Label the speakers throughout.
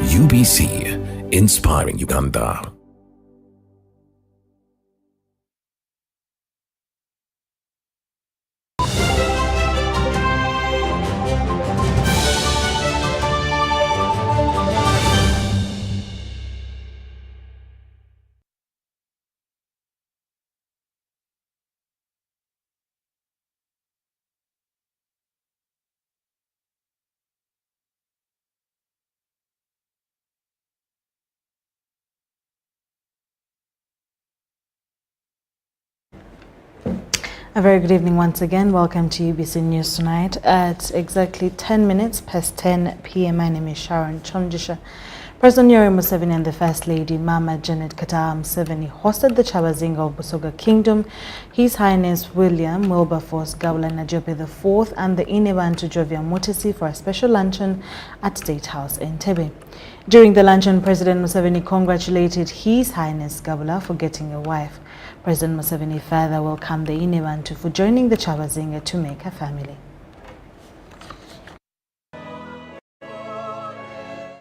Speaker 1: UBC, inspiring Uganda.
Speaker 2: A very good evening once again. Welcome to UBC News Tonight at exactly 10 minutes past 10 p.m. My name is Sharon Chonjisha. President Yoweri Museveni and the First Lady, Mama Janet Kataha Museveni, hosted the Kyabazinga of Busoga Kingdom, His Highness William Wilberforce Gawula Najobe IV and the Inebantu Jovia Mutesi for a special luncheon at State House in Entebbe. During the luncheon, President Museveni congratulated His Highness Gawula for getting a wife. President Museveni further welcomed the Inebantu for joining the Kyabazinga to make a family.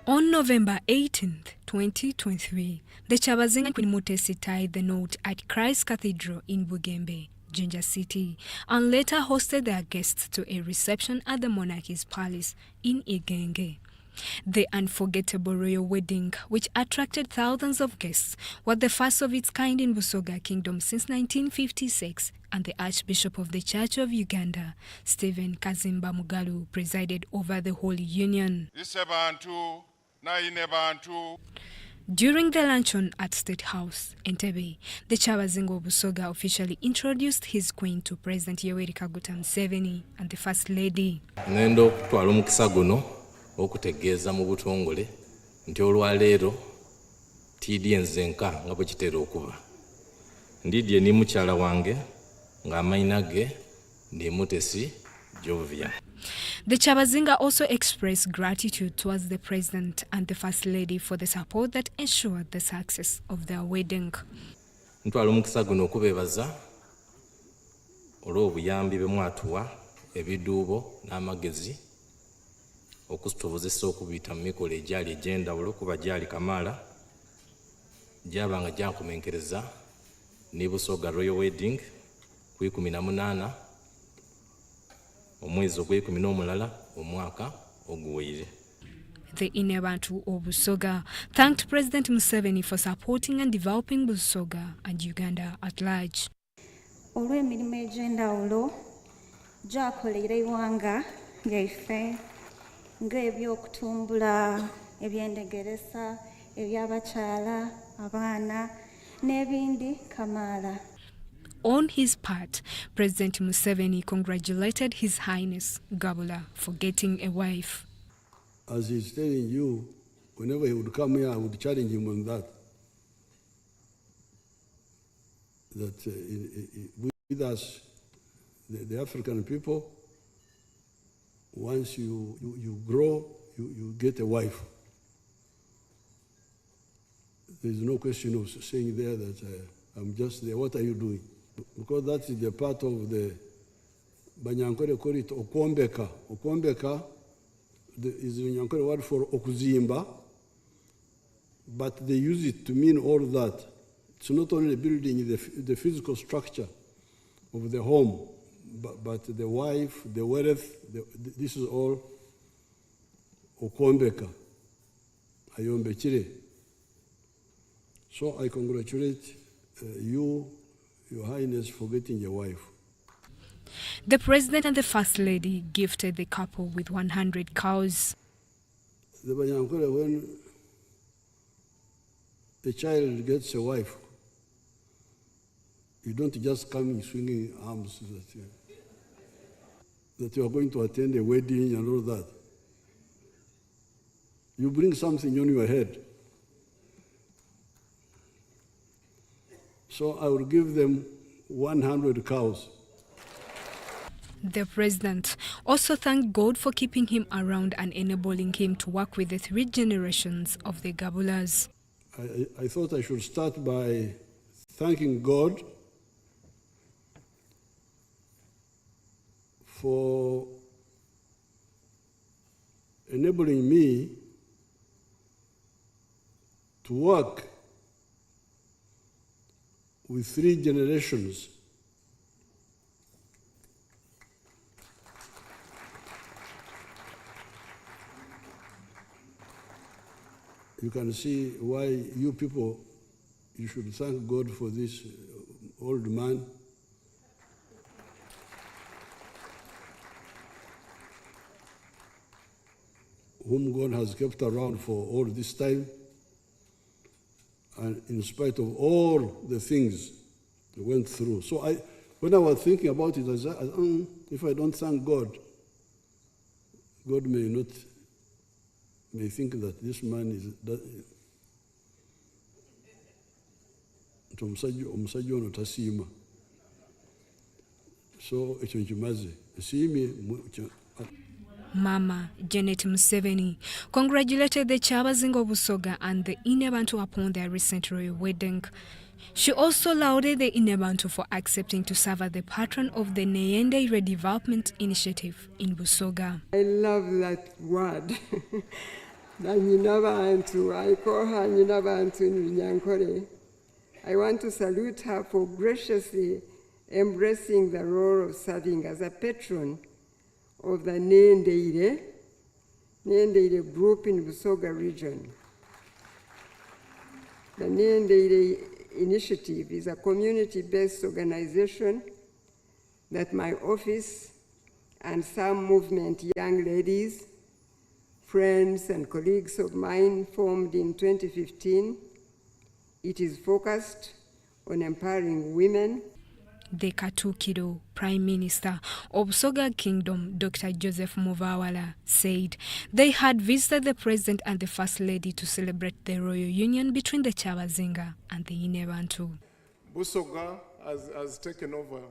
Speaker 3: On November 18, 2023, the Kyabazinga Queen Mutesi tied the knot at Christ Cathedral in Bugembe, Jinja City, and later hosted their guests to a reception at the monarchy's palace in Igenge. The unforgettable royal wedding, which attracted thousands of guests, was the first of its kind in Busoga Kingdom since 1956, and the Archbishop of the Church of Uganda, Stephen Kazimba Mugalu, presided over the Holy Union. During the luncheon at State House, Entebbe, the Kyabazinga of Busoga officially introduced his queen to President Yoweri Kaguta Museveni and the First Lady.
Speaker 4: Okutegeeza mu butongole nti olwaleero tidye nzenka nga bwe kitera okuba ndidye ni mukyala wange ng'amayina ge ndi Mutesi Jovia.
Speaker 3: The Kyabazinga also expressed gratitude towards the President and the First Lady for the support that ensured the success of their wedding.
Speaker 4: Ntwala omukisa guno okubeebaza olw'obuyambi bwe mwatuwa ebiduubo n'amagezi okusobozesa okubiyita mu mikolo egyali egy'enjawulo kuba gyali kamaala gyabanga gyakumenkereza ne Busoga Royal Wedding ku 18 omwezi ogw'ekumulala omwaka oguwedde.
Speaker 3: The Inebantu of Busoga thanked President Museveni for supporting and developing Busoga and Uganda at large.
Speaker 5: Olw'emirimu egy'enjawulo gy'akolera eggwanga lyaffe ng'ebyokutumbula, ebyendegeresa, eby'abakyala, abaana n'ebindi kamaala.
Speaker 3: On his part, President Museveni congratulated His Highness Gawula for getting a wife.
Speaker 6: As he's telling you, whenever he would come here, I would challenge him on that. That with us, the African people, once you grow, you get a wife. There's no question of saying there that I'm just there. What are you doing? Because that is the part of the Banyankore call it Okombeka. Okombeka is the Banyankore word for Okuzimba, but they use it to mean all that. It's not only building the physical structure of the home, but the wife, the wealth, this is all Okombeka, Ayombekire. So I congratulate you, Your Highness, for getting a wife.
Speaker 3: The President and the First Lady gifted the couple with 100 cows.
Speaker 6: The Banyankore, when a child gets a wife, you don't just come in swinging arms that you are going to attend a wedding and all that. You bring something on your head. So I will give them 100 cows.
Speaker 3: The President also thanked God for keeping him around and enabling him to work with the 3 generations of the Gabulas.
Speaker 6: I thought I should start by thanking God for enabling me to work with 3 generations you can see why you people, you should thank God for this old man. Whom God has kept around for all this time. And in spite of all the things he went through. So when I was thinking about it, I said, if I don't thank God, God may think that this man is omusajja ono tasiima. So ekyo nkimaze. Siimye.
Speaker 3: Mama Janet Museveni congratulated the Kyabazinga Busoga and the Inebantu upon their recent royal wedding. She also lauded the Inebantu for accepting to serve as the patron of the Nyende Redevelopment Initiative in Busoga.
Speaker 7: I love that word. Nanyinabantu, I call her Nyinabantu in Nyankore. I want to salute her for graciously embracing the role of serving as a patron of the Nyende group in Busoga region. The Nyende Initiative is a community-based organization that my office and some movement young ladies, friends and colleagues of mine formed in 2015. It is focused on empowering women.
Speaker 3: The Katukiro Prime Minister of Busoga Kingdom, Dr. Joseph Muvawala, said they had visited the President and the First Lady to celebrate the royal union between the Kyabazinga and the Inebantu.
Speaker 8: Busoga has taken over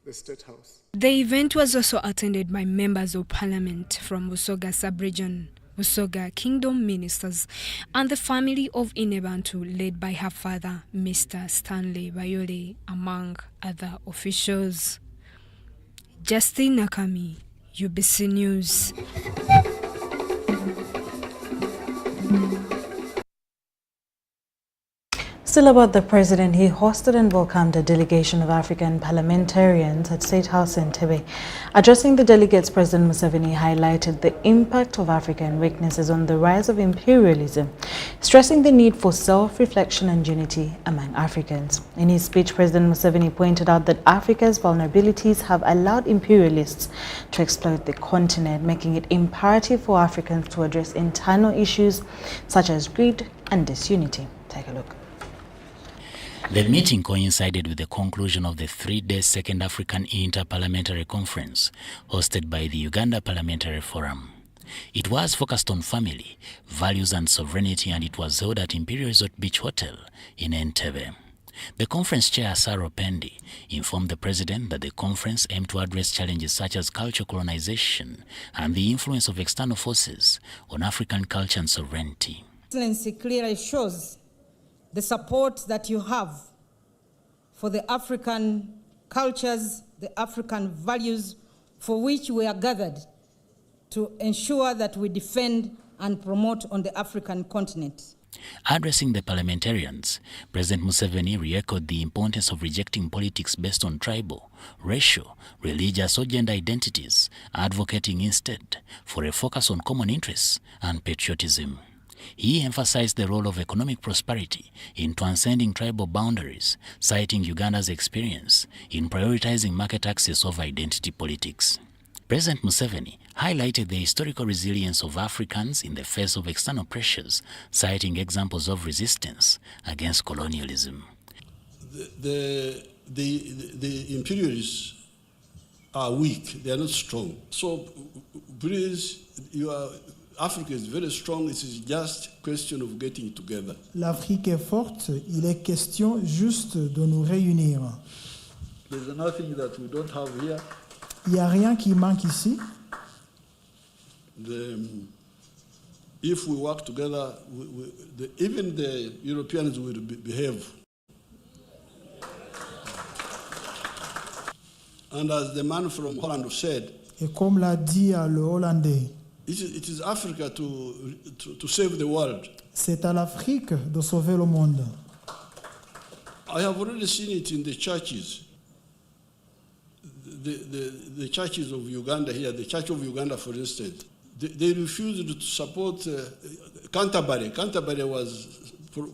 Speaker 8: the State House. The
Speaker 3: event was also attended by members of Parliament from Busoga Sub-Region, Busoga Kingdom ministers, and the family of Inebantu led by her father, Mr. Stanley Bayole, among other officials. Justin Nakami, UBC News.
Speaker 2: Still about the president, he hosted and welcomed a delegation of African parliamentarians at State House in Entebbe. Addressing the delegates, President Museveni highlighted the impact of African weaknesses on the rise of imperialism, stressing the need for self-reflection and unity among Africans. In his speech, President Museveni pointed out that Africa's vulnerabilities have allowed imperialists to exploit the continent, making it imperative for Africans to address internal issues such as greed and disunity. Take a look.
Speaker 9: The meeting coincided with the conclusion of the 3-day Second African Inter-Parliamentary Conference hosted by the Uganda Parliamentary Forum. It was focused on family, values and sovereignty, and it was held at Imperial Resort Beach Hotel in Entebbe. The conference chair, Saro Pendi, informed the president that the conference aimed to address challenges such as cultural colonization and the influence of external forces on African culture and sovereignty.
Speaker 10: Excellency clearly shows the support that you have for the African cultures, the African values for which we are gathered to ensure that we defend and promote on the African continent.
Speaker 9: Addressing the parliamentarians, President Museveni re-echoed the importance of rejecting politics based on tribal, racial, religious or gender identities, advocating instead for a focus on common interests and patriotism. He emphasized the role of economic prosperity in transcending tribal boundaries, citing Uganda's experience in prioritizing market access over identity politics. President Museveni highlighted the historical resilience of Africans in the face of external pressures, citing examples of resistance against colonialism.
Speaker 6: The imperialists are weak, they are not strong. So please, Africa is very strong, it is just a question of getting together.
Speaker 11: L'Afrique est forte, il est question juste de nous réunir.
Speaker 6: There's nothing that we don't have here.
Speaker 11: Il n'y a rien qui manque ici.
Speaker 6: If we work together, even the Europeans will behave. And as the man from Holland said,
Speaker 11: et comme l'a dit le Hollandais,
Speaker 6: It is Africa to save the world.
Speaker 11: C'est à l'Afrique de sauver le monde.
Speaker 6: I have already seen it in the churches. The churches of Uganda here, the Church of Uganda, for instance, they refused to support Canterbury. Canterbury was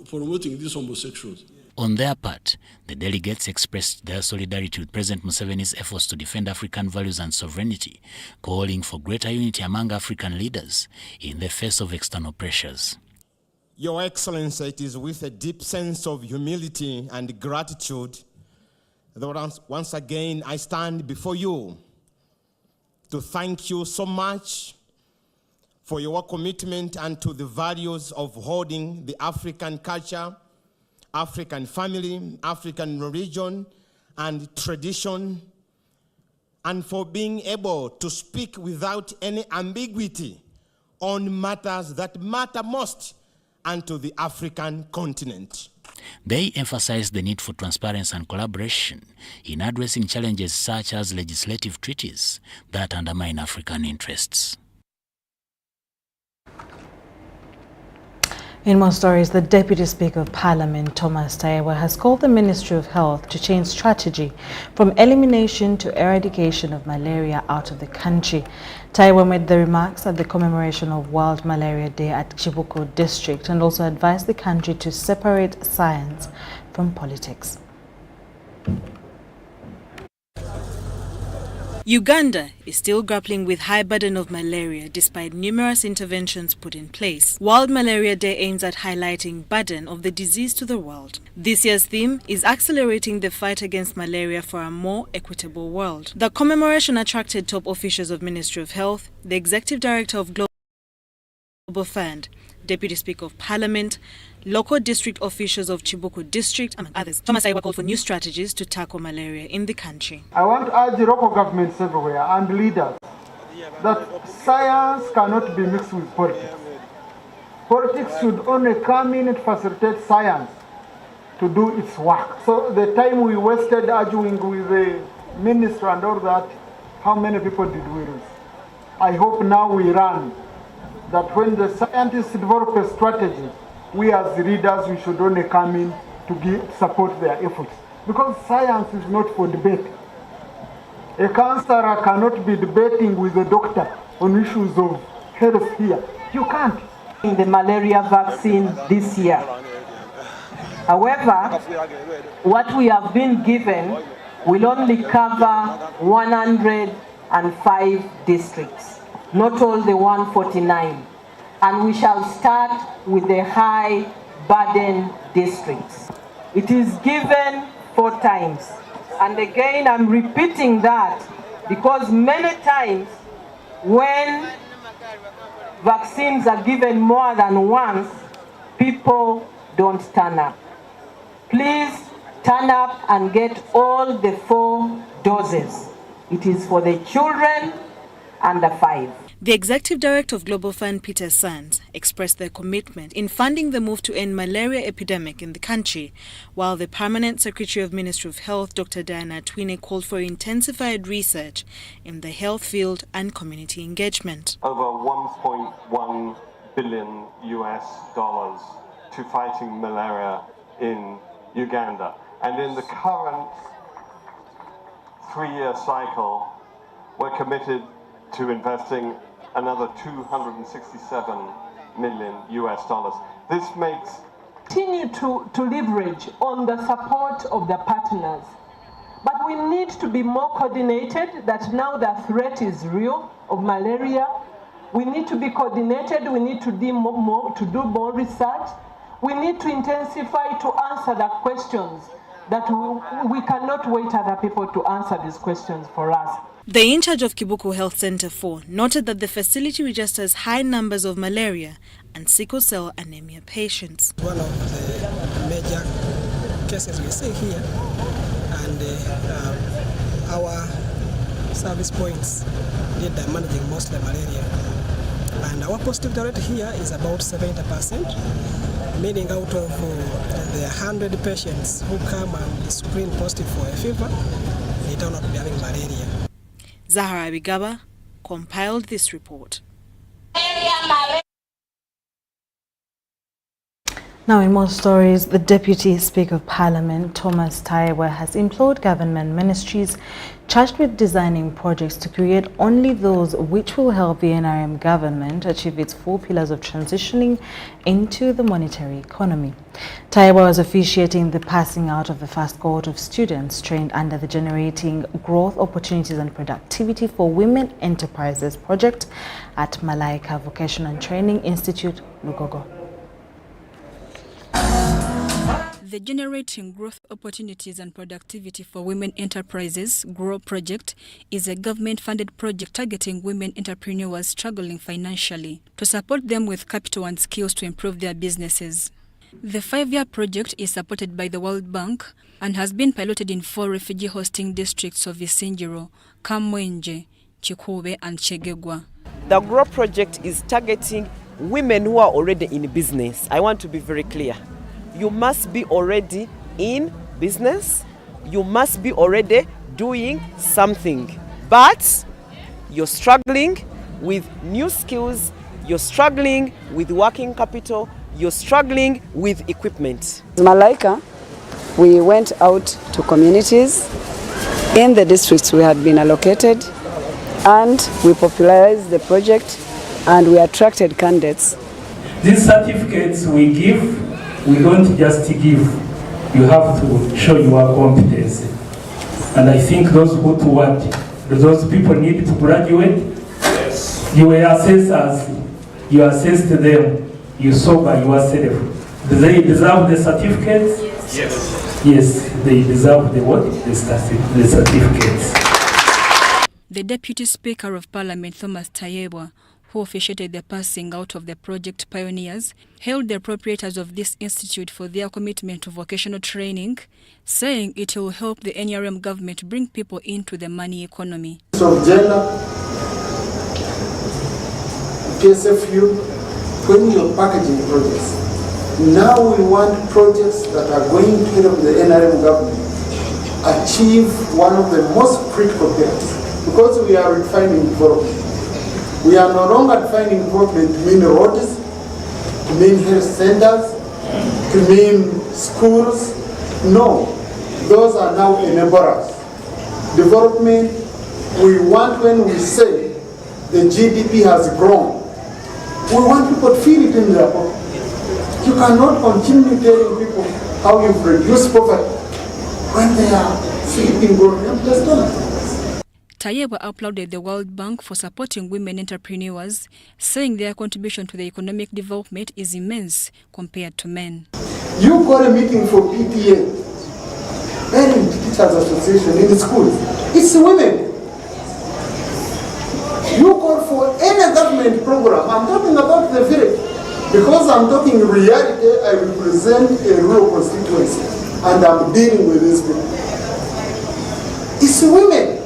Speaker 6: promoting these homosexuals.
Speaker 9: On their part, the delegates expressed their solidarity with President Museveni's efforts to defend African values and sovereignty, calling for greater unity among African leaders in the face of external pressures.
Speaker 12: Your Excellency, it is with a deep sense of humility and gratitude that once again I stand before you to thank you so much for your commitment and to the values of holding the African culture, African family, African religion and tradition, and for being able to speak without any ambiguity on matters that matter most and to the African continent.
Speaker 9: They emphasized the need for transparency and collaboration in addressing challenges such as legislative treaties that undermine African interests.
Speaker 2: In more stories, the Deputy Speaker of Parliament, Thomas Taiyewa, has called the Ministry of Health to change strategy from elimination to eradication of malaria out of the country. Taiyewa made the remarks at the commemoration of World Malaria Day at Chibuko District and also advised the country to separate science from politics. Uganda is still grappling with high burden of malaria despite numerous interventions put in place. World Malaria Day aims at highlighting burden of the disease to the world. This year's theme is accelerating the fight against malaria for a more equitable world. The commemoration attracted top officials of Ministry of Health, the Executive Director of Global Fund, Deputy Speaker of Parliament, local district officials of Chibuko District, among others. Thomas Taiyewa called for new strategies to tackle malaria in the country.
Speaker 13: I want to urge local governments everywhere and leaders that science cannot be mixed with politics. Politics should only come in and facilitate science to do its work. So the time we wasted arguing with the minister and all that, how many people did we lose? I hope now we learn that when the scientists develop a strategy, we as leaders, we should only come in to support their efforts. Because science is not for debate. A counselor cannot be debating with a doctor on issues of health here. You can't.
Speaker 14: In the malaria vaccine this year. However, what we have been given will only cover 105 districts, not all the 149. And we shall start with the high burden districts. It is given 4 times. And again, I'm repeating that because many times when vaccines are given more than once, people don't turn up. Please turn up and get all the 4 doses. It is for the children under 5.
Speaker 2: The Executive Director of Global Fund, Peter Sands, expressed their commitment in funding the move to end malaria epidemic in the country, while the Permanent Secretary of Ministry of Health, Dr. Diana Twine, called for intensified research in the health field and community engagement.
Speaker 15: Over $1.1 billion to fighting malaria in Uganda. And in the current 3-year cycle, we're committed to investing another $267 million. This makes
Speaker 14: continue to leverage on the support of the partners. But we need to be more coordinated, that now the threat is real of malaria. We need to be coordinated, we need to do more research. We need to intensify to answer the questions that we cannot wait other people to answer these questions for us.
Speaker 2: The in charge of Kibuku Health Center 4 noted that the facility registers high numbers of malaria and sickle cell anemia patients.
Speaker 16: One of the major cases we see here, and our service points need managing mostly malaria. And our positive rate here is about 70%, meaning out of the 100 patients who come and screen positive for a fever, they turn out to be having malaria.
Speaker 2: Zahara Abigaba compiled this report. Now, in more stories, the Deputy Speaker of Parliament, Thomas Taiyewa, has implored government ministries charged with designing projects to create only those which will help the NRM government achieve its 4 pillars of transitioning into the monetary economy. Taiyewa was officiating the passing out of the first cohort of students trained under the Generating Growth Opportunities and Productivity for Women Enterprises project at Malaria Vocational Training Institute, Lugogo.
Speaker 3: The Generating Growth Opportunities and Productivity for Women Enterprises GROW project is a government-funded project targeting women entrepreneurs struggling financially to support them with capital and skills to improve their businesses. The 5-year project is supported by the World Bank and has been piloted in 4 refugee hosting districts of Isingiro, Kamwenje, Chikube and Chegegwa.
Speaker 17: The GROW project is targeting women who are already in business. I want to be very clear. You must be already in business. You must be already doing something. But you're struggling with new skills. You're struggling with working capital. You're struggling with equipment.
Speaker 18: Malaika, we went out to communities in the districts we had been allocated, and we popularized the project and we attracted candidates.
Speaker 19: These certificates we give, we don't just give, you have to show your competency. And I think those who those people need to graduate. Yes. You assess us, you assess them, you saw by yourself. Do they deserve the certificates? Yes. Yes, they deserve the what? The certificates.
Speaker 3: The Deputy Speaker of Parliament, Thomas Taiyewa, who officiated the passing out of the project pioneers, hailed the appropriators of this institute for their commitment to vocational training, saying it will help the NRM government bring people into the money economy.
Speaker 13: So gender, PSFU, when you're packaging projects, now we want projects that are going to help the NRM government achieve one of the most critical pillars, because we are refining development. We are no longer defining development to mean roads, to mean health centers, to mean schools. No, those are now enablers. Development, we want, when we say the GDP has grown, we want people to feel it in their pocket. You cannot continue telling people how you've reduced poverty when they are sleeping on empty stomachs.
Speaker 3: Taiyewa applauded the World Bank for supporting women entrepreneurs, saying their contribution to the economic development is immense compared to men.
Speaker 13: You call a meeting for PTA, Parent Teachers Association in the schools. It's women. You call for any government program. I'm talking about the village. Because I'm talking reality, I represent a rural constituency and I'm dealing with these people. It's women.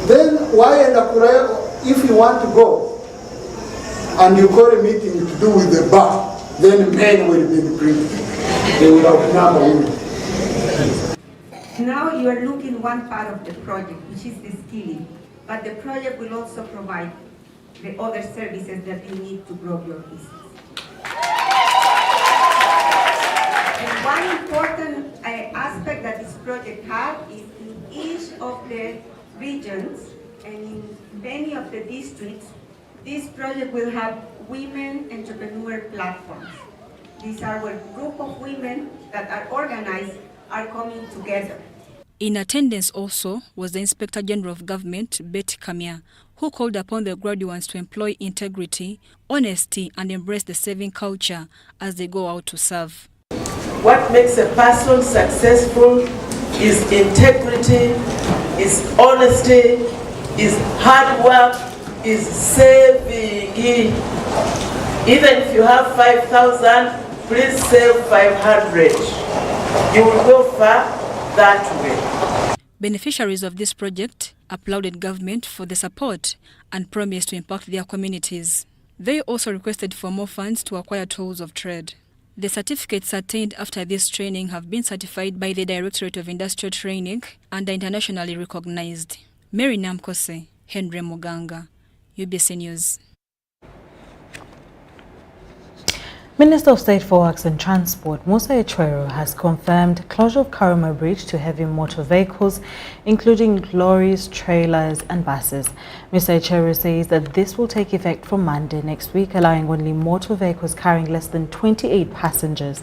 Speaker 13: Then why in Akura, if you want to go and you call a meeting to do with the bar, then men will be bringing. They will outnumber women.
Speaker 20: Now you are looking one part of the project, which is the skilling, but the project will also provide the other services that you need to grow your business. And one important aspect that this project has is in each of the regions and in many of the districts, this project will have women entrepreneur platforms. These are where a group of women that are organized are coming together.
Speaker 3: In attendance also was the Inspector General of Government, Betty Kamia, who called upon the graduates to employ integrity, honesty, and embrace the saving culture as they go out to serve.
Speaker 21: What makes a person successful is integrity, is honesty, is hard work, is saving. Even if you have 5,000, please save 500. You will go far that way.
Speaker 3: Beneficiaries of this project applauded government for the support and promised to impact their communities. They also requested for more funds to acquire tools of trade. The certificates attained after this training have been certified by the Directorate of Industrial Training and are internationally recognized. Mary Namkose, Henry Muganga, UBC News.
Speaker 2: Minister of State for Works and Transport, Musa Echwero, has confirmed closure of Kuma Bridge to heavy motor vehicles, including lorries, trailers and buses. Mr. Echwero says that this will take effect from Monday next week, allowing only motor vehicles carrying less than 28 passengers.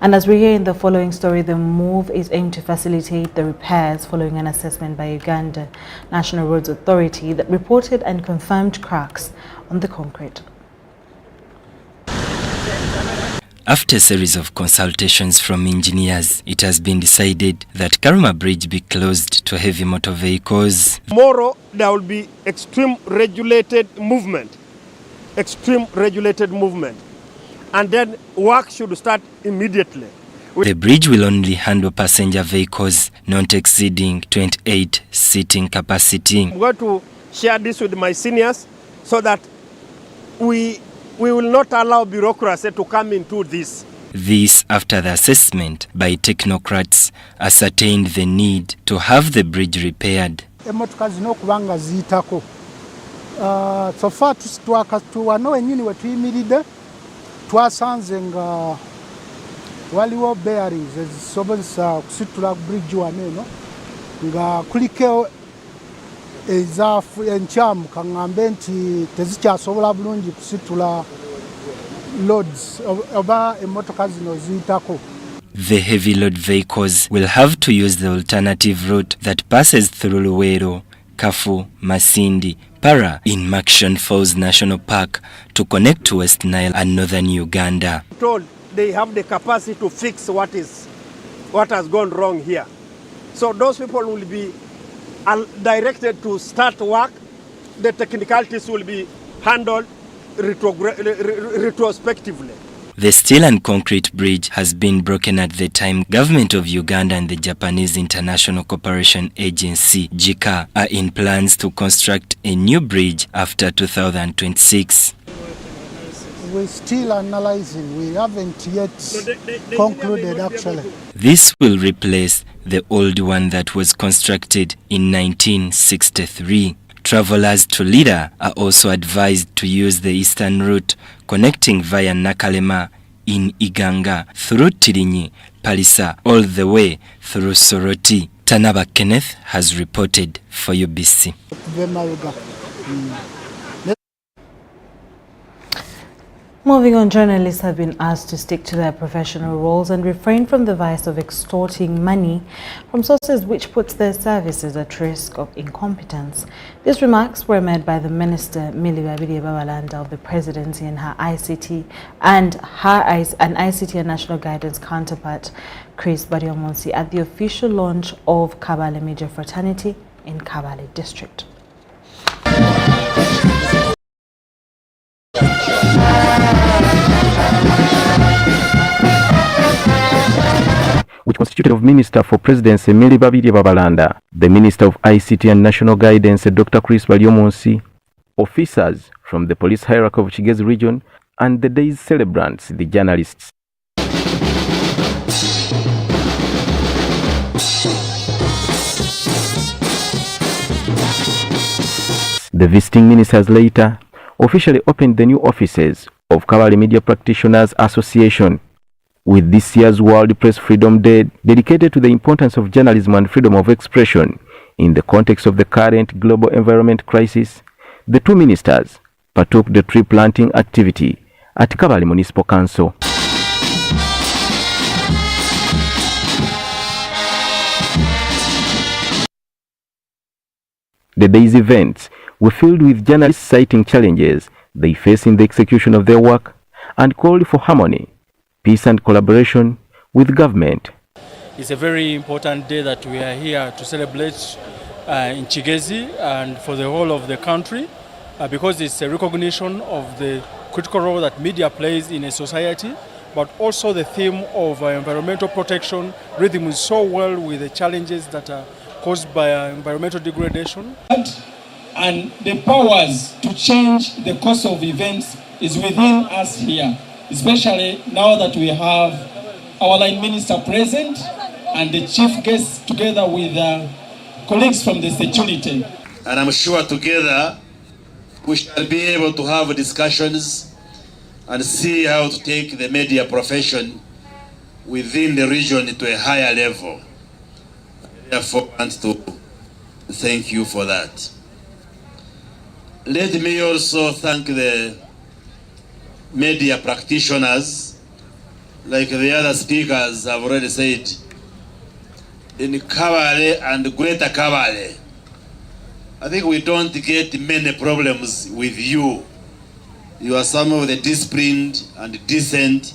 Speaker 2: And as we hear in the following story, the move is aimed to facilitate the repairs following an assessment by Uganda National Roads Authority that reported and confirmed cracks on the concrete.
Speaker 1: After a series of consultations from engineers, it has been decided that Kuma Bridge be closed to heavy motor vehicles.
Speaker 12: Tomorrow there will be extreme regulated movement, and then work should start immediately.
Speaker 1: The bridge will only handle passenger vehicles not exceeding 28 seating capacity.
Speaker 12: I'm going to share this with my seniors so that we will not allow bureaucracy to come into this.
Speaker 1: This after the assessment by technocrats ascertained the need to have the bridge repaired.
Speaker 13: So far tuwano wenyini wetuyimiride twasanze nga waliwo bearings ezisobozesa okusitula bridge waneno nga kuliko ezafu enchamu kangambe nti tezikyasobola bulungi kusitula loads oba emotoka zino ziyitako.
Speaker 1: The heavy load vehicles will have to use the alternative route that passes through Luwero, Kafu, Masindi, Para in Makshan Falls National Park to connect to West Nile and northern Uganda.
Speaker 12: Told they have the capacity to fix what has gone wrong here. So those people will be directed to start work. The technicalities will be handled retrospectively.
Speaker 1: The steel and concrete bridge has been broken at the time Government of Uganda and the Japanese International Cooperation Agency, JICA, are in plans to construct a new bridge after 2026.
Speaker 13: We're still analyzing. We haven't yet concluded actually.
Speaker 1: This will replace the old one that was constructed in 1963. Travelers to Lida are also advised to use the eastern route connecting via Nakalema in Iganga through Tirinyi, Palisa, all the way through Soroti. Tanaba Kenneth has reported for UBC.
Speaker 2: Moving on, journalists have been asked to stick to their professional roles and refrain from the vice of extorting money from sources which puts their services at risk of incompetence. These remarks were made by the Minister Miliba Babalanda of the Presidency and her ICT and National Guidance counterpart Chris Bariomonsi at the official launch of Kabale Major Fraternity in Kabale District.
Speaker 22: Which constituted of Minister for Presidency Miliba Babalanda, the Minister of ICT and National Guidance Dr. Chris Bariomonsi, officers from the police hierarchy of Kigezi region, and the day's celebrants, the journalists. The visiting ministers later officially opened the new offices of Kabale Media Practitioners Association, with this year's World Press Freedom Day dedicated to the importance of journalism and freedom of expression in the context of the current global environment crisis. The two ministers partook the tree planting activity at Kabale Municipal Council. The day's events were filled with journalists citing challenges they face in the execution of their work and called for harmony, peace and collaboration with government.
Speaker 23: It's a very important day that we are here to celebrate in Kigezi and for the whole of the country because it's a recognition of the critical role that media plays in a society, but also the theme of environmental protection rhythms so well with the challenges that are caused by environmental degradation.
Speaker 24: And the powers to change the course of events is within us here, especially now that we have our line minister present and the chief guests together with colleagues from the security.
Speaker 25: And I'm sure together we shall be able to have discussions
Speaker 4: and see how to take the media profession within the region to a higher level. Therefore, I want to thank you for that. Let me also thank the media practitioners, like the other speakers have already said, in Kabale and Greater Kabale. I think we don't get many problems with you. You are some of the disciplined and decent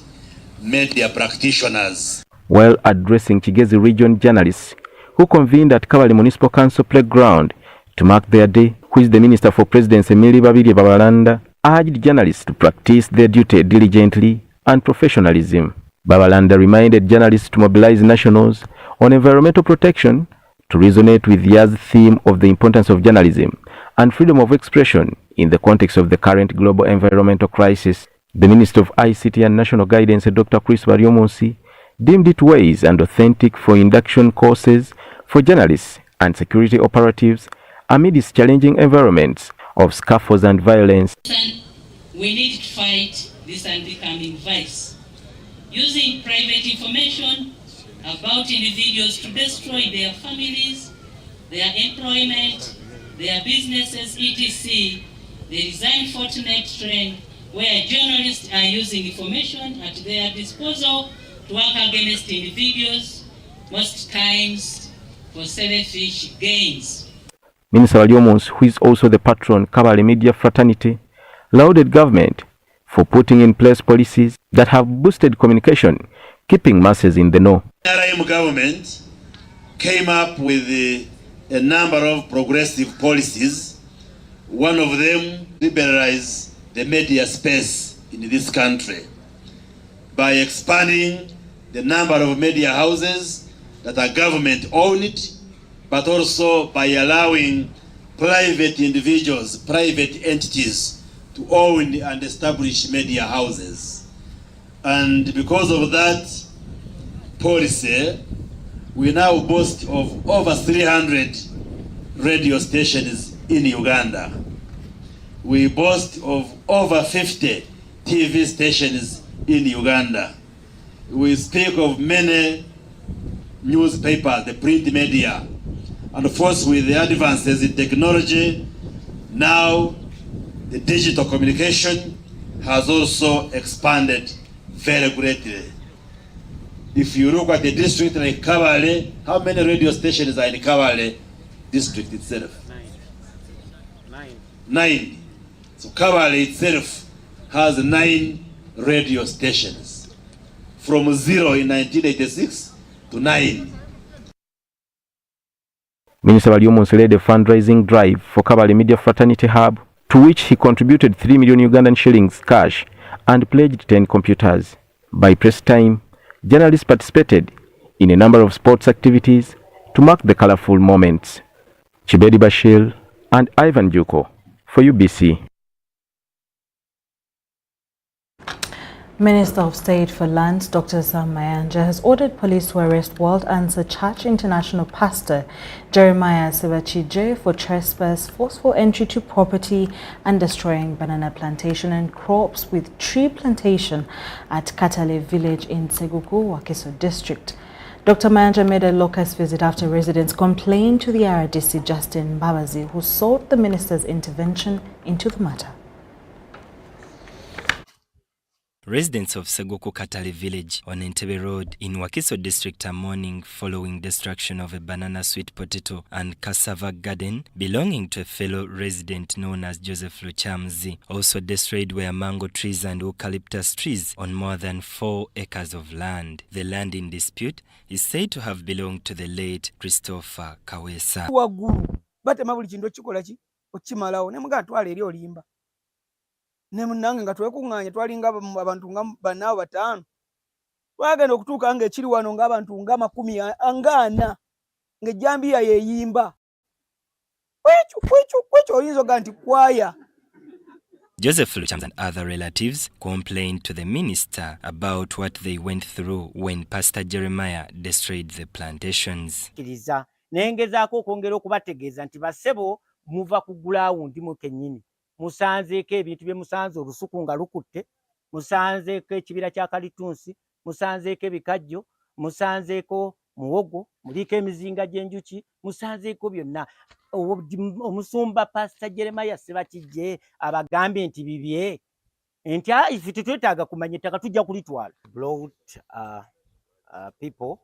Speaker 4: media practitioners.
Speaker 22: While addressing Kigezi region journalists who convened at Kabale Municipal Council playground to mark their day, which the Minister for Presidency Emily Babiri Babalanda urged journalists to practice their duty diligently and professionalism. Babalanda reminded journalists to mobilize nationals on environmental protection to resonate with year's theme of the importance of journalism and freedom of expression in the context of the current global environmental crisis. The Minister of ICT and National Guidance, Dr. Chris Baryomunsi, deemed it wise and authentic for induction courses for journalists and security operatives amidst challenging environments of scaffolds and violence.
Speaker 5: We need to fight this unbecoming vice, using private information about individuals to destroy their families, their employment, their businesses, etc. There is an unfortunate trend where journalists are using information at their disposal to work against individuals, most times for selfish gains.
Speaker 22: Minister Baryomunsi, who is also the patron Kabale Media Fraternity, lauded government for putting in place policies that have boosted communication, keeping masses in the know.
Speaker 4: The NRM government came up with a number of progressive policies. One of them liberalized the media space in this country by expanding the number of media houses that are government owned, but also by allowing private individuals, private entities to own and establish media houses. And because of that policy, we now boast of over 300 radio stations in Uganda. We boast of over 50 TV stations in Uganda. We speak of many newspapers, the print media. And of course, with the advances in technology, now the digital communication has also expanded very greatly. If you look at the district like Kabale, how many radio stations are in Kabale district itself? Nine. So Kabale itself has 9 radio stations, from 0 in 1986 to 9.
Speaker 22: Minister Baryomunsi led a fundraising drive for Kabale Media Fraternity Hub, to which he contributed 3 million Ugandan shillings cash and pledged 10 computers. By press time, journalists participated in a number of sports activities to mark the colorful moments. Chibedi Bashir and Ivan Juko for UBC.
Speaker 2: Minister of State for Lands, Dr. Sam Mwanafunzi, has ordered police to arrest World Answer Church International pastor Jeremiah Sebachije for trespass, forceful entry to property and destroying banana plantation and crops with tree plantation at Katale village in Seguku, Wakiso district. Dr. Mwanafunzi made a locust visit after residents complained to the RDC Justin Babazi, who sought the minister's intervention into the matter.
Speaker 1: Residents of Seguku Katale village on Entebbe Road in Wakiso district are mourning following destruction of a banana, sweet potato and cassava garden belonging to a fellow resident known as Joseph Luchamzi. Also destroyed were mango trees and eucalyptus trees on more than 4 acres of land. The land in dispute is said to have belonged to the late Christopher Kawesa.
Speaker 7: Nemunange nga twekunganya twalinga abantu nga bana batano twagenda okutuuka nga ekiri wano nga abantu nga 10 ngejambiya yeyimba kwecho oyinza ga nti kwaya.
Speaker 1: Joseph Luchamzi and other relatives complained to the minister about what they went through when Pastor Jeremiah destroyed the plantations.
Speaker 7: Kiriza nengezaako okwongera okubategeeza nti basebo muva ku ground mu kennyini musanzeeko ebintu bye musanze olusuku nga lukutte musanzeeko ekibira kya Kalitunsi, musanzeeko ebikajjo, musanzeeko muwogo, muliko emizinga gy'enjuki, musanzeeko byonna. Omusumba Pastor Jeremiah Sebakijje abagambye nti bibye nti ife tetwetaaga kumanya ettaka tujja kulitwala. Brought people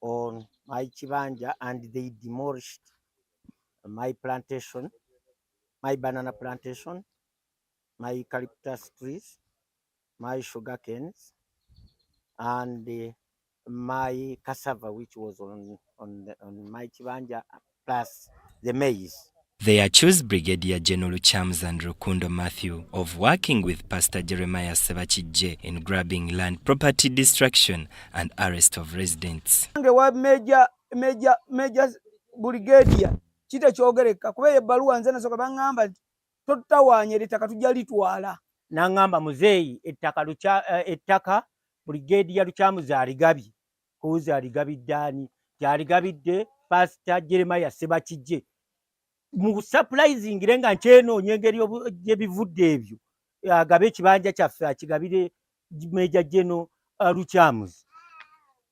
Speaker 7: on my kibanja and they demolished my plantation, my banana plantation, my eucalyptus trees, my sugar canes, and my cassava, which was on my kibanja, plus the maize.
Speaker 1: They accused Brigadier General Chams and Rukundo Matthew of working with Pastor Jeremiah Sebakijje in grabbing land, property destruction, and arrest of residents.
Speaker 7: Major Brigadier chita kyogereka kuba ebbaluwa nze nasoka bangamba totawanye ettaka tujja litwala. Nangamba muzeeyi ettaka Brigadier Luchamuza aligabye. Kuuza aligabidde ani? Aligabidde Pastor Jeremiah Sebakijje. Mu surprising nga nkyenoonye engeri gy'ebivudde ebyo agabe ekibanja kyaffe akigabire Major General Luchamuzi.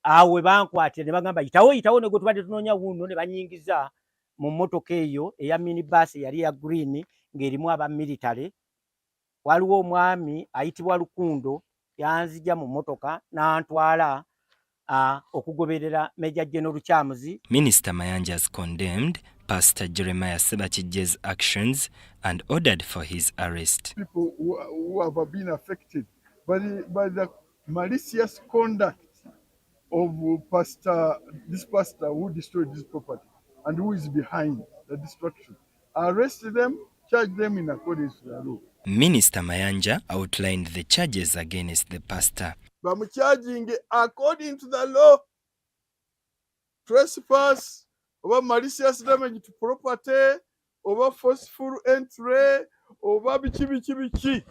Speaker 7: Awe bankwatira ne bagamba yitawo ne gwe tubadde tunoonya wuuno ne banyingiza mu mmotoka eyo eya minibus yali ya green ng'erimu aba military. Waliwo omwami ayitibwa Lukundo yanzija mu mmotoka n'antwala okugoberera Major General Luchamuzi.
Speaker 1: Minister Mayanja has condemned Pastor Jeremiah Sebakijje's actions and ordered for his arrest.
Speaker 6: People who have been affected by the malicious conduct of this pastor who destroyed this property and who is behind the destruction. Arrest them, charge them in accordance with the law.
Speaker 1: Minister Mayanja outlined the charges against the pastor.
Speaker 6: I'm charging according to the law, trespass, over malicious damage to property, over forceful entry, over bichi,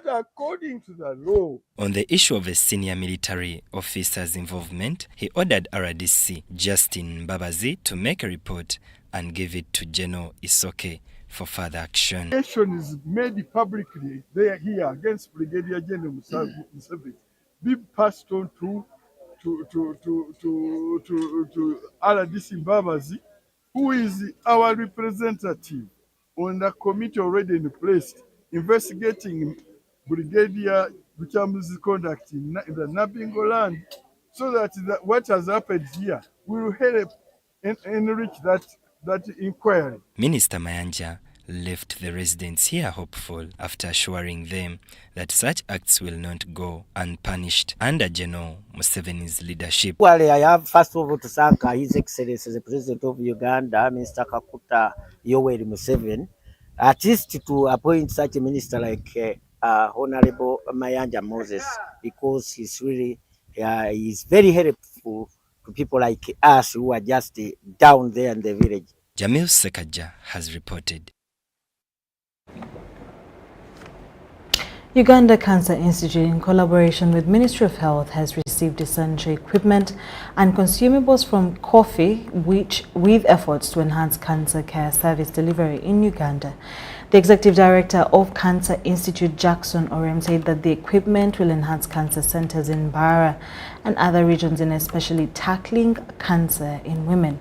Speaker 6: according to the law.
Speaker 1: On the issue of a senior military officer's involvement, he ordered RDC Justin Babazi to make a report and give it to General Isoke for further action.
Speaker 6: Action is made publicly here against Brigadier General Museveni, be passed on to RDC Babazi, who is our representative on the committee already in place investigating Brigadier Luchamuzi's conduct in the Nabingo land, so that what has happened here will help enrich that inquiry.
Speaker 1: Minister Mayanja left the residents here hopeful after assuring them that such acts will not go unpunished under General Museveni's leadership.
Speaker 7: Well, I have first of all to thank His Excellency the President of Uganda, Mr. Kakuta Yoweri Museveni, at least to appoint such a minister like Honorable Mayanja Moses, because he's really he's very helpful to people like us who are just down there in the village.
Speaker 1: Jamil Sekaja has reported.
Speaker 2: Uganda Cancer Institute, in collaboration with Ministry of Health, has received essential equipment and consumables from Kofi, with efforts to enhance cancer care service delivery in Uganda. The Executive Director of Cancer Institute, Jackson Orem, said that the equipment will enhance cancer centers in Bara and other regions, in especially tackling cancer in women.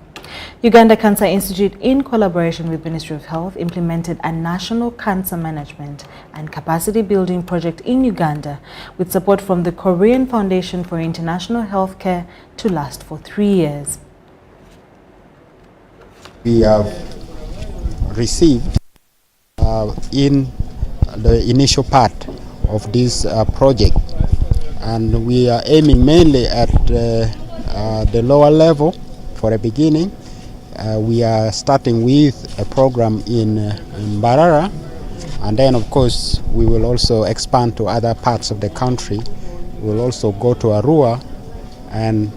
Speaker 2: Uganda Cancer Institute, in collaboration with Ministry of Health, implemented a national cancer management and capacity building project in Uganda with support from the Korean Foundation for International Healthcare to last for 3 years.
Speaker 8: We have received in the initial part of this project, and we are aiming mainly at the lower level. For a beginning, we are starting with a program in Mbarara, and then of course we will also expand to other parts of the country. We will also go to Arua and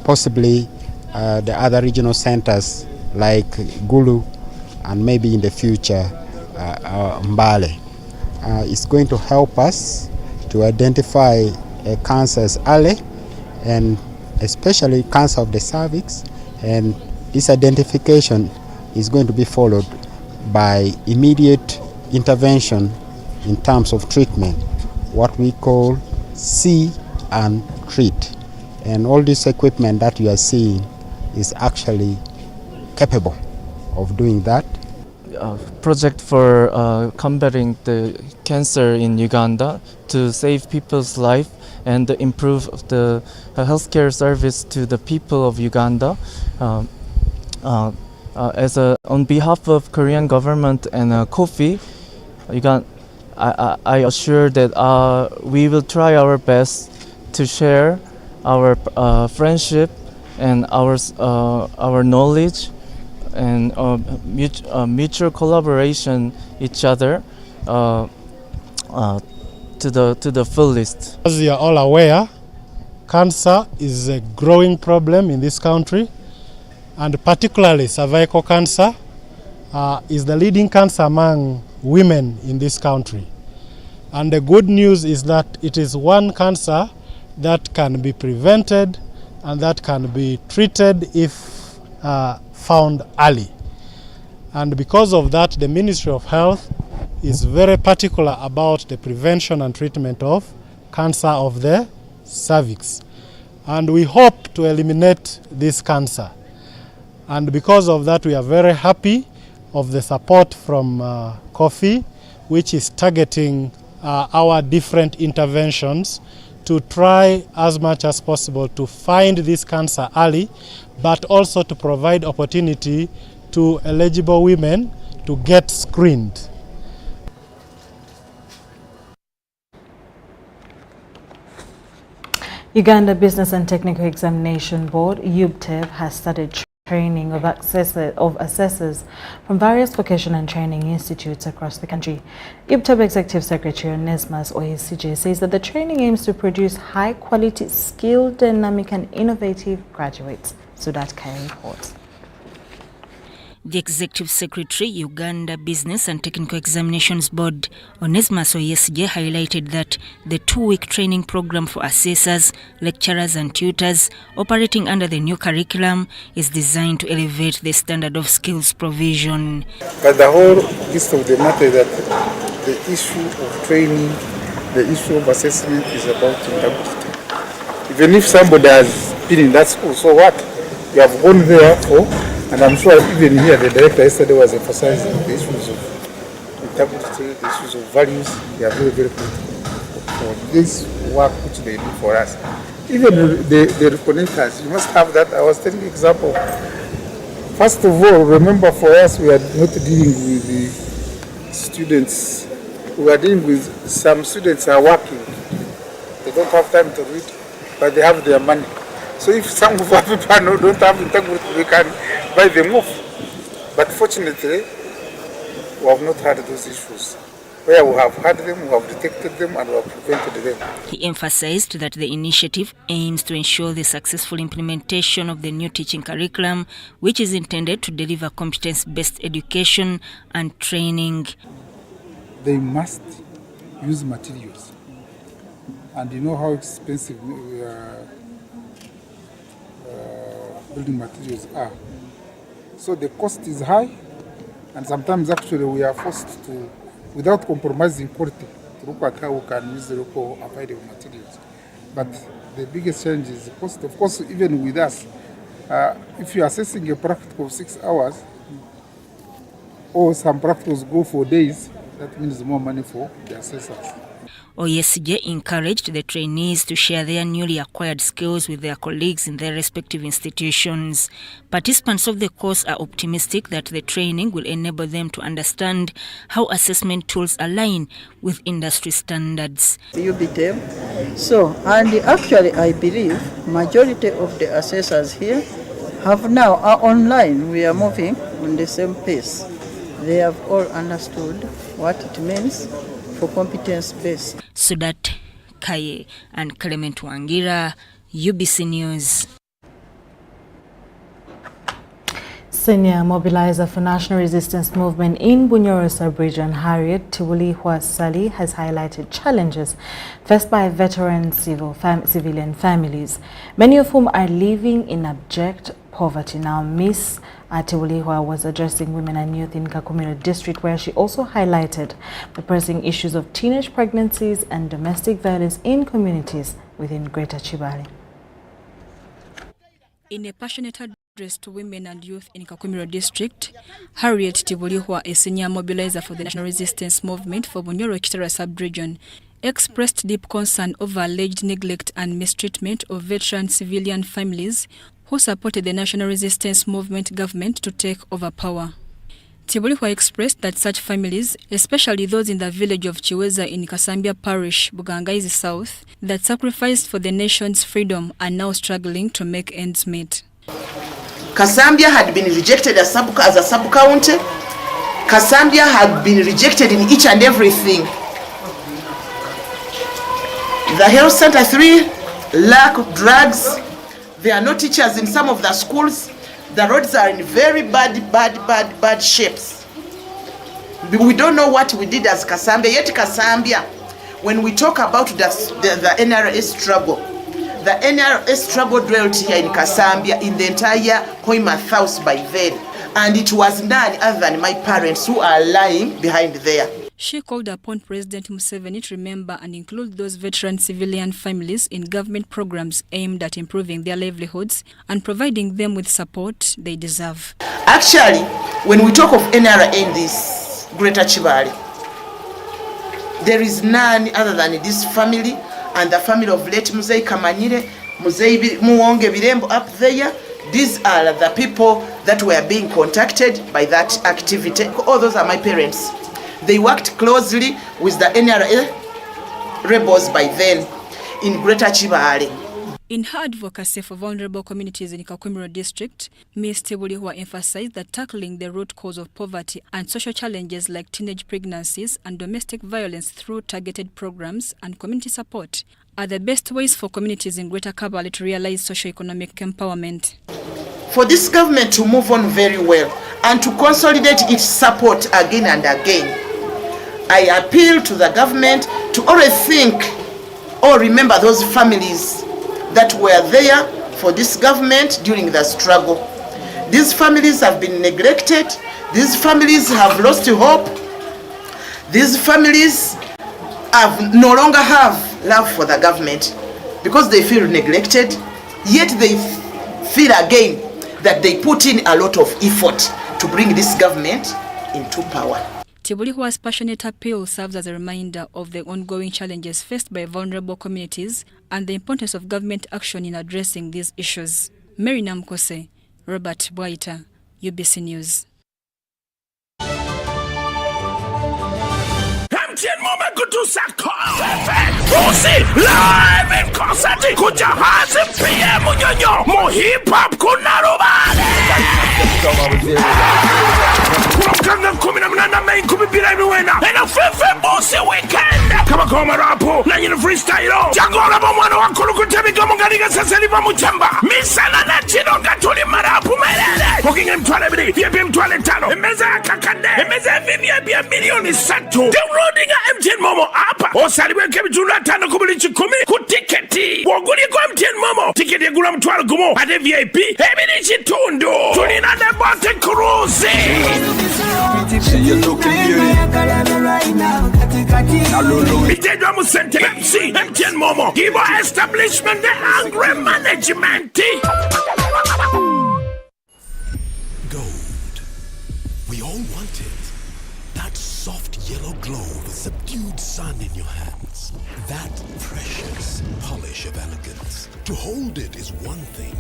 Speaker 8: possibly the other regional centers like Gulu and maybe in the future Mbale. It's going to help us to identify cancers early, and especially cancer of the cervix, and this identification is going to be followed by immediate intervention in terms of treatment. what we call see and treat. And all this equipment that you are seeing is actually capable of doing that.
Speaker 9: Project for combating the cancer in Uganda to save people's life and improve the healthcare service to the people of Uganda. On behalf of Korean government and Kofi, I assure that we will try our best to share our friendship and our knowledge and mutual collaboration each other to the fullest.
Speaker 10: As you are all aware, cancer is a growing problem in this country, and particularly cervical cancer is the leading cancer among women in this country. And the good news is that it is one cancer that can be prevented and that can be treated if found early. And because of that, the Ministry of Health is very particular about the prevention and treatment of cancer of the cervix. And we hope to eliminate this cancer. And because of that, we are very happy of the support from Kofi, which is targeting our different interventions to try as much as possible to find this cancer early, but also to provide opportunity to eligible women to get screened.
Speaker 2: Uganda Business and Technical Examination Board, UBTEB, has started training of assessors from various vocational and training institutes across the country. UBTEB Executive Secretary Onesmus Oyesije says that the training aims to produce high-quality, skilled, dynamic and innovative graduates. So that Kaya reports.
Speaker 11: The Executive Secretary, Uganda Business and Technical Examinations Board, Onesmus Oyesije, highlighted that the 2-week training program for assessors, lecturers and tutors operating under the new curriculum is designed to elevate the standard of skills provision.
Speaker 15: But the whole gist of the matter is that the issue of training, the issue of assessment is about integrity. Even if somebody has been in that school, so what? You have gone there for. And I'm sure even here the director yesterday was emphasizing the issues of integrity, the issues of values. They are very, very critical for this work which they do for us. Even the reconnectors, you must have that. I was taking an example. First of all, remember for us, we are not dealing with the students. We are dealing with some students are working. They don't have time to read, but they have their money. So if some of our people don't have integrity, we can buy them off. But fortunately, we have not had those issues. Where we have had them, we have detected them and we have prevented them.
Speaker 11: He emphasized that the initiative aims to ensure the successful implementation of the new teaching curriculum, which is intended to deliver competence-based education and training.
Speaker 15: They must use materials. And you know how expensive building materials are. So the cost is high, and sometimes actually we are forced to, without compromising quality, to look at how we can use the local available materials. But the biggest challenge is the cost. Of course, even with us, if you are assessing a practical of 6 hours, or some practicals go for days, that means more money for the assessors.
Speaker 11: Oyesije encouraged the trainees to share their newly acquired skills with their colleagues in their respective institutions. Participants of the course are optimistic that the training will enable them to understand how assessment tools align with industry standards.
Speaker 25: UBTEB. So, and actually I believe majority of the assessors here are online. We are moving on the same pace. They have all understood what it means for competence-based.
Speaker 11: Sudat Kaye and Clement Wangira, UBC News.
Speaker 2: Senior mobilizer for National Resistance Movement in Bunyoro Sub-Region, Harriet Tibulihwa Sali, has highlighted challenges faced by veteran civilian families, many of whom are living in abject poverty. Now, Ms. Tibulihwa was addressing women and youth in Kakumiro district, where she also highlighted the pressing issues of teenage pregnancies and domestic violence in communities within Greater Chibale.
Speaker 3: In a passionate address to women and youth in Kakumiro district, Harriet Tibulihwa, a senior mobilizer for the National Resistance Movement for Bunyoro Kitara sub-region, expressed deep concern over alleged neglect and mistreatment of veteran civilian families who supported the National Resistance Movement government to take over power. Tibulihwa expressed that such families, especially those in the village of Chiweza in Kasambia Parish, Bugangaizi South, that sacrificed for the nation's freedom, are now struggling to make ends meet.
Speaker 14: Kasambia had been rejected as a sub-county. Kasambia had been rejected in each and everything. The health center 3, lack of drugs. There are no teachers in some of the schools. The roads are in very bad shapes. We don't know what we did as Kasambia. Yet Kasambia, when we talk about the NRS struggle, the NRS struggle dwelt here in Kasambia, in the entire Hoima House by then. And it was none other than my parents who are lying behind there.
Speaker 3: She called upon President Museveni to remember and include those veteran civilian families in government programs aimed at improving their livelihoods and providing them with support they deserve.
Speaker 14: Actually, when we talk of NRA in this Greater Chibale, there is none other than this family and the family of late Muzei Kamanyire, Muzei Muwonge Birembo up there. These are the people that were being contacted by that activity. All those are my parents. They worked closely with the NRA rebels by then in Greater Chibale.
Speaker 3: In her advocacy for vulnerable communities in Kakumiro district, Ms. Tibulihwa emphasized that tackling the root cause of poverty and social challenges like teenage pregnancies and domestic violence through targeted programs and community support are the best ways for communities in Greater Kabale to realize socio-economic empowerment.
Speaker 14: For this government to move on very well and to consolidate its support again and again, I appeal to the government to always think or remember those families that were there for this government during the struggle. These families have been neglected. These families have lost hope. These families no longer have love for the government because they feel neglected, yet they feel again that they put in a lot of effort to bring this government into power.
Speaker 3: Tibulihwa's passionate appeal serves as a reminder of the ongoing challenges faced by vulnerable communities and the importance of government action in addressing these issues. Mary Namkose, Robert Bwaita, UBC News.
Speaker 16: Live in concert kujahazi PM nyonyo mo hip hop kuna rubale Kurokanga 18 Mei 2024 ena fefe bosi weekend kama koma rapo na nyina freestyle jangora bo mwana wakulu kutabika mungaliga sasa liva muchamba misana na chinoga tuli marapu melele pokinga mtwale bidi vya mtwale tano emeza kakande emeza vya milioni satu downloading MTN Momo app osaliwe kebijula 5 kubuli 10 ku tiketi woguli kwa MTN Momo tiketi egula mtwalo gumo ade VIP ebili chitundu tulina ne bote cruise. See you looking beauty. Itedwa musente MC MTN Momo Gibo establishment the angry management.
Speaker 17: Gold. We all want it. That soft yellow glow with subdued sun in your hands. That precious polish of elegance. To hold it is one thing,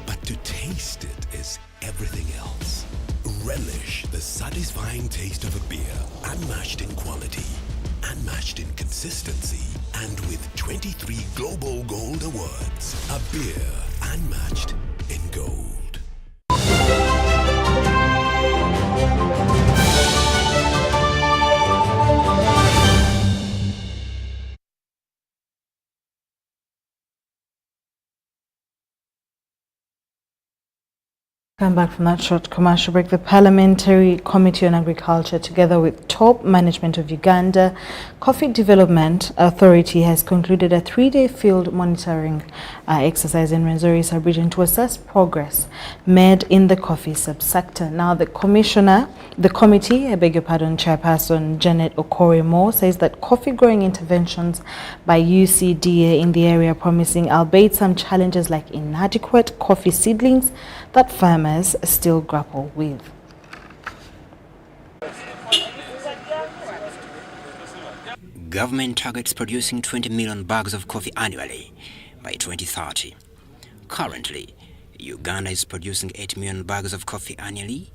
Speaker 17: but to taste it is everything else. Relish the satisfying taste of a beer, unmatched in quality, unmatched in consistency, and with 23 Global Gold Awards. A beer unmatched in gold.
Speaker 2: Come back from that short commercial break. The Parliamentary Committee on Agriculture, together with top management of Uganda Coffee Development Authority, has concluded a 3-day field monitoring exercise in Rwenzori sub-region to assess progress made in the coffee subsector. Now, the committee, Chairperson Janet Okore-Moore, says that coffee growing interventions by UCDA in the area are promising, albeit some challenges like inadequate coffee seedlings that farmers still grapple with.
Speaker 12: Government targets producing 20 million bags of coffee annually by 2030. Currently, Uganda is producing 8 million bags of coffee annually.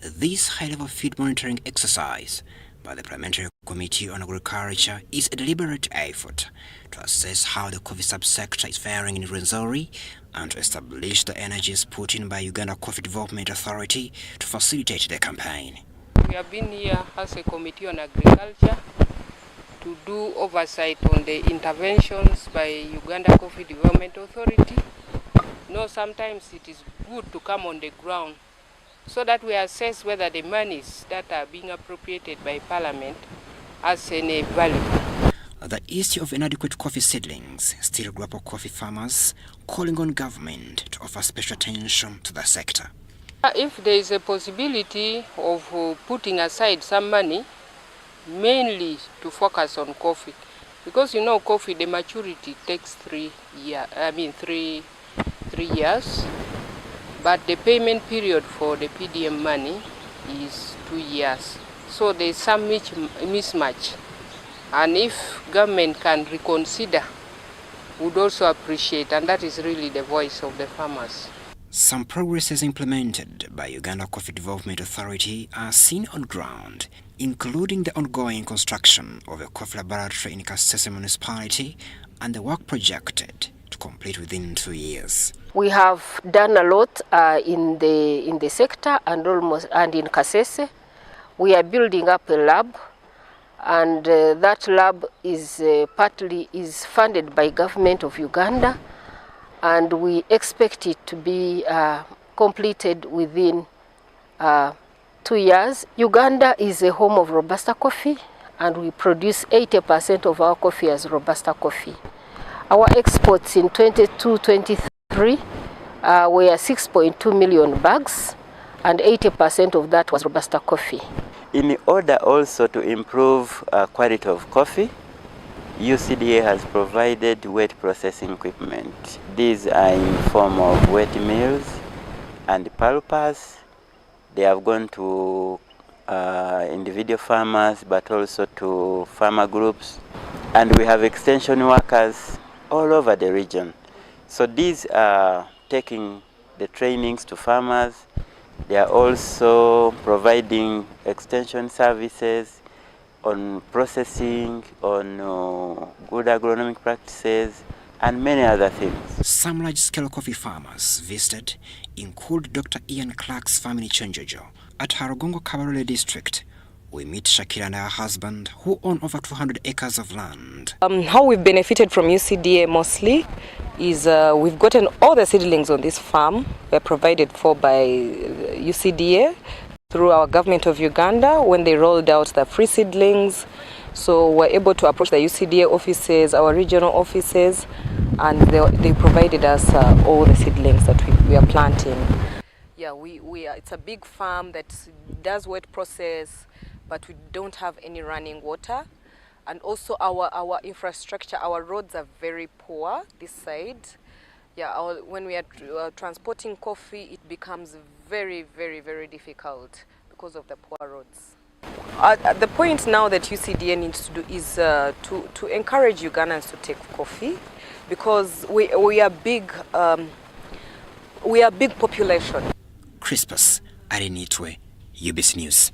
Speaker 12: This high-level field monitoring exercise by the Parliamentary Committee on Agriculture is a deliberate effort to assess how the coffee subsector is faring in Rwenzori and to establish the energies put in by Uganda Coffee Development Authority to facilitate the campaign.
Speaker 18: We have been here as a Committee on Agriculture to do oversight on the interventions by Uganda Coffee Development Authority. Sometimes it is good to come on the ground so that we assess whether the monies that are being appropriated by Parliament has any value.
Speaker 12: The issue of inadequate coffee seedlings still grapple coffee farmers, calling on government to offer special attention to the sector.
Speaker 18: If there is a possibility of putting aside some money, mainly to focus on coffee, because coffee, the maturity takes 3 years, but the payment period for the PDM money is 2 years. So there is some mismatch. And if government can reconsider, would also appreciate, and that is really the voice of the farmers.
Speaker 12: Some progresses implemented by Uganda Coffee Development Authority are seen on ground, including the ongoing construction of a coffee laboratory in Kasese municipality and the work projected to complete within 2 years.
Speaker 18: We have done a lot in the sector and in Kasese. We are building up a lab, and that lab is partly funded by government of Uganda, and we expect it to be completed within 2 years. Uganda is a home of Robusta coffee, and we produce 80% of our coffee as Robusta coffee. Our exports in 22-23 were 6.2 million bags, and 80% of that was Robusta coffee.
Speaker 19: In order also to improve quality of coffee, UCDA has provided wet processing equipment. These are in form of wet mills and pulpers. They have gone to individual farmers, but also to farmer groups. And we have extension workers all over the region. So these are taking the trainings to farmers. They are also providing extension services on processing, on good agronomic practices, and many other things.
Speaker 12: Some large-scale coffee farmers visited include Dr. Ian Clark's family Chenjojo. At Harugongo Kabarole district, we meet Shakira and her husband, who own over 200 acres of land.
Speaker 20: How we've benefited from UCDA mostly is we've gotten all the seedlings on this farm were provided for by UCDA through our government of Uganda when they rolled out the free seedlings. So we're able to approach the UCDA offices, our regional offices, and they provided us all the seedlings that we are planting. Yeah, it's a big farm that does wet process, but we don't have any running water. And also our infrastructure, our roads are very poor this side. Yeah, when we are transporting coffee, it becomes very, very, very difficult because of the poor roads. The point now that UCDA needs to do is to encourage Ugandans to take coffee, because we are big population.
Speaker 12: Crispus Arenitwe, UBC News.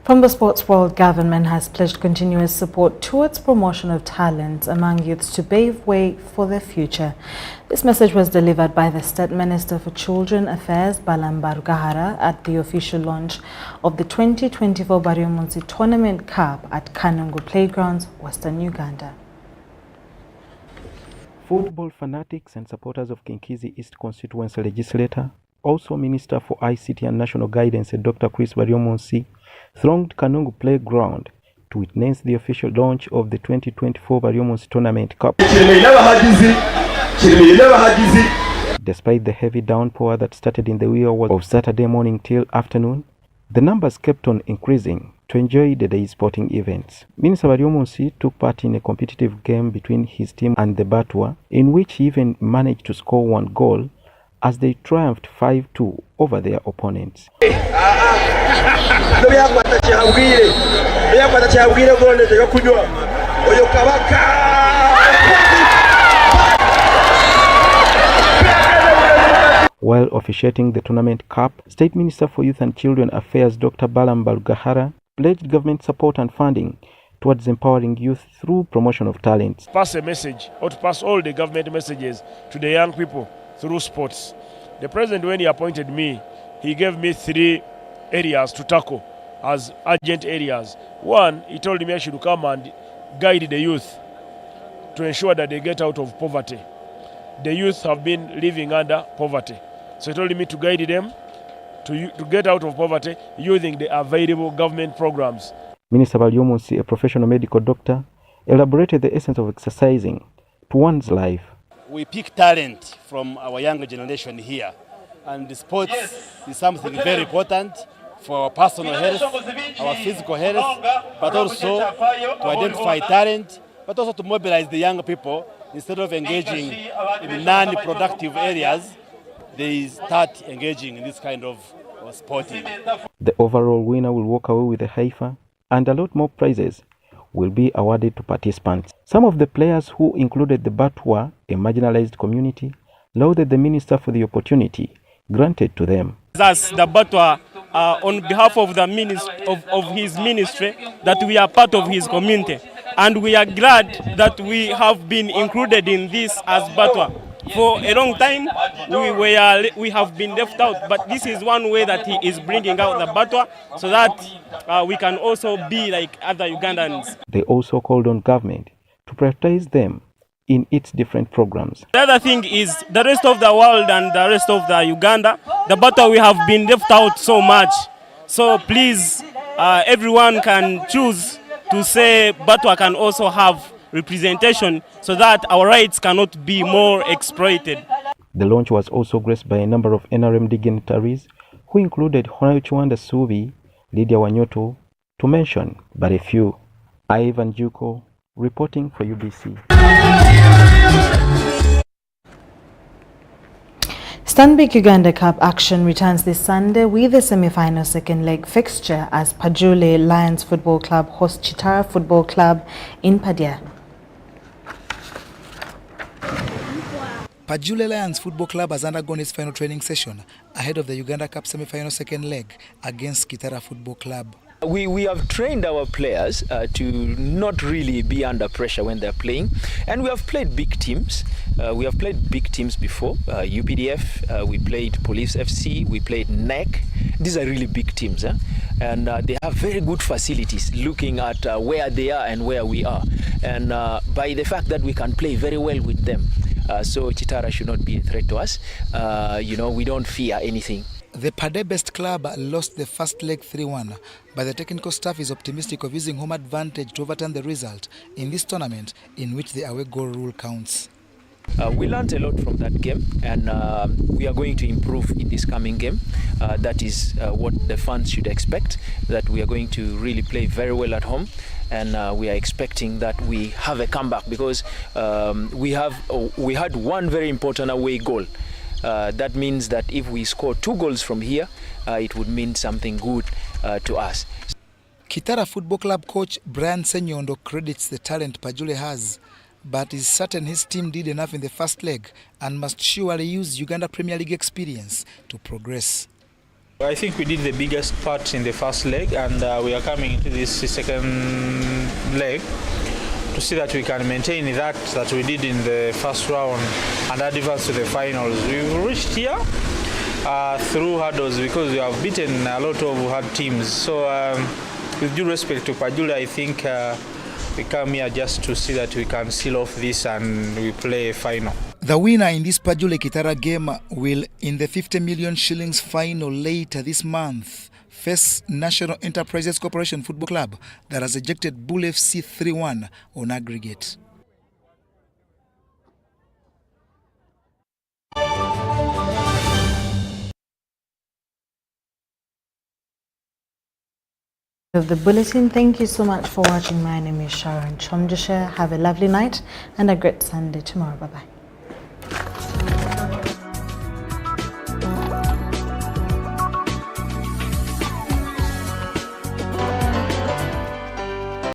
Speaker 2: From the sports world, government has pledged continuous support towards promotion of talent among youths to pave way for their future. This message was delivered by the State Minister for Children Affairs, Balamba Rugahara, at the official launch of the 2024 Parliamentarians Tournament Cup at Kanungu Playgrounds, Western Uganda.
Speaker 22: Football fanatics and supporters of Kinkizi East Constituency Legislator, also Minister for ICT and National Guidance, Dr. Chris Baryomonsi, thronged Kanungu Playground to witness the official launch of the 2024 Parliamentarians Tournament Cup. Despite the heavy downpour that started in the wee hours of Saturday morning till afternoon, the numbers kept on increasing to enjoy the day's sporting events. Minister Baryomonsi took part in a competitive game between his team and the Batwa, in which he even managed to score one goal as they triumphed 5-2 over their opponents. While officiating the Tournament Cup, State Minister for Youth and Children Affairs Dr. Balamba Rugahara pledged government support and funding towards empowering youth through promotion of talents.
Speaker 16: Pass a message, or to pass all the government messages to the young people through sports. The president, when he appointed me, he gave me 3 areas to tackle as urgent areas. One, he told me I should come and guide the youth to ensure that they get out of poverty. The youth have been living under poverty. So he told me to guide them to get out of poverty using the available government programs.
Speaker 22: Minister Baryomonsi, a professional medical doctor, elaborated the essence of exercising to one's life.
Speaker 5: We pick talent from our younger generation here, and the sports is something very important for our personal health, our physical health, but also to identify talent, but also to mobilize the young people. Instead of engaging in non-productive areas, they start engaging in this kind of sporting.
Speaker 22: The overall winner will walk away with a heifer, and a lot more prizes will be awarded to participants. Some of the players, who included the Batwa, a marginalized community, lauded the minister for the opportunity granted to them.
Speaker 13: As the Batwa, on behalf of the of his ministry, that we are part of his community, and we are glad that we have been included in this as Batwa. For a long time, we have been left out, but this is one way that he is bringing out the Batwa so that we can also be like other Ugandans.
Speaker 22: They also called on government to prioritize them in its different programs.
Speaker 13: The other thing is the rest of the world and the rest of the Uganda, the Batwa, we have been left out so much. So please, everyone can choose to say Batwa can also have representation so that our rights cannot be more exploited.
Speaker 22: The launch was also graced by a number of NRM dignitaries, who included Honorable Chwanda Subi, Lydia Wanyoto, to mention but a few. Ivan Juko, reporting for UBC.
Speaker 2: Stanbic Uganda Cup action returns this Sunday with the semi-final second leg fixture as Pajule Lions Football Club hosts Chitara Football Club in Padia.
Speaker 21: Pajule Lions Football Club has undergone its final training session ahead of the Uganda Cup semi-final second leg against Chitara Football Club.
Speaker 23: We have trained our players to not really be under pressure when they're playing, and we have played big teams. We have played big teams before, UPDF, we played Police FC, we played NEC. These are really big teams, and they have very good facilities looking at where they are and where we are, and by the fact that we can play very well with them. So Chitara should not be a threat to us. We don't fear anything.
Speaker 21: The Pade-based club lost the first leg 3-1, but the technical staff is optimistic of using home advantage to overturn the result in this tournament, in which the away goal rule counts.
Speaker 23: We learned a lot from that game, and we are going to improve in this coming game. That is what the fans should expect, that we are going to really play very well at home, and we are expecting that we have a comeback, because we had one very important away goal. That means that if we score 2 goals from here, it would mean something good to us.
Speaker 21: Chitara Football Club coach Brian Senyondo credits the talent Pajule has, but is certain his team did enough in the first leg and must surely use Uganda Premier League experience to progress.
Speaker 1: I think we did the biggest part in the first leg, and we are coming into this second leg to see that we can maintain that we did in the first round and advance to the finals. We've reached here through hurdles because we have beaten a lot of hard teams. So with due respect to Pajula, I think we come here just to see that we can seal off this and we play a final.
Speaker 21: The winner in this Pajule Kitara game will, in the 50 million shillings final later this month, face National Enterprises Corporation Football Club that has ejected Bull FC 3-1 on aggregate.
Speaker 2: Of the bulletin. Thank you so much for watching. My name is Sharon Chomjisha. Have a lovely night and a great Sunday tomorrow. Bye-bye.